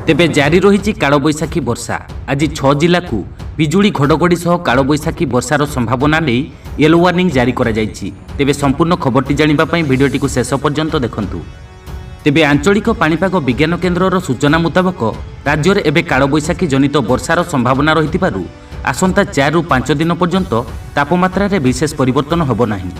तेबे जारी रही कालबैशाखी वर्षा। आज 6 जिला को बिजुली घड़घड़ी सह कालबैशाखी वर्षार संभावना नहीं येलो वार्निंग जारी करा जायछि। तेबे संपूर्ण खबरटी जानिबा पई भिडियोटी को शेष पर्यंत देखंतु। तेबे आंचलिक पानिपाग विज्ञान केन्द्रर सूचना मुताबक राज्य में एवं कालबैशाखी जनित वर्षार संभावना रही आसंता 4 ରୁ 5 दिन पर्यंत तापमात्रा रे विशेष परिवर्तन होब नाही।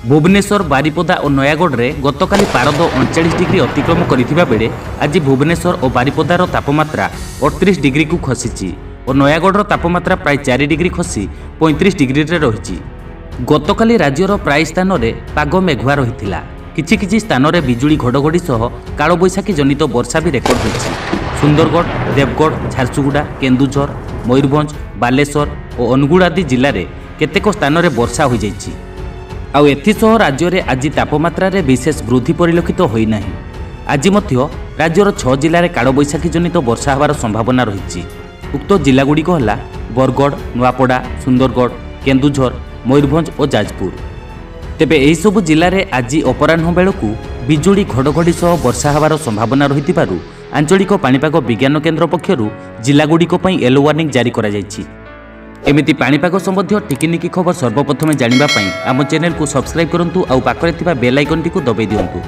भुवनेश्वर, बारिपदा और नयागढ़ में गतकाली पारद 39 डिग्री अतिक्रम करथिबा बेले आज भुवनेश्वर और बारिपदार तापमात्रा 38 डिग्री को खसीची और नयागढ़ तापमात्रा प्राय 4 डिग्री खसी 35 डिग्री रे रहिछि। गतकाली राज्यर प्राय स्थान में पाग मेघुआ रहिथिला। किछि किछि स्थान में बिजुली घड़घड़ी सह कालबैशाखी जनित वर्षा भी रेकर्ड होइछि। सुंदरगढ़, देवगढ़, झारसुगुड़ा, केन्दुझर, मयूरभंज, बालेश्वर और अनुगुल आदि जिले में केतेक स्थान में वर्षा हो जाइछि। आउ एथिसह राज्य में आज तापमात्रा रे विशेष वृद्धि परिलक्षित होई नाही। आज मध्य राज्यर 6 जिले में कालबैशाखी जनित वर्षा होबार संभावना रही। उक्त जिलागुड़िक है बरगढ़, नुआपड़ा, सुंदरगढ़, केन्दुझर, मयूरभंज और जाजपुर। तेबे एही सबु जिले में आज अपराह्न बेलू बिजुली घड़घड़ी सह वर्षा होबार संभावना रही आंचलिक पानिपाग विज्ञान केन्द्र पक्षरु जिलागुड़िक येलो वार्निंग जारी करा जायछि। एमिति पानिपाग संबंधी टिकिनिकी खबर सर्वप्रथमे जानिबा पई आम चैनल को सब्सक्राइब करंतु आउ पाखरे थिबा बेल आइकन टी को दबाई दियंतु।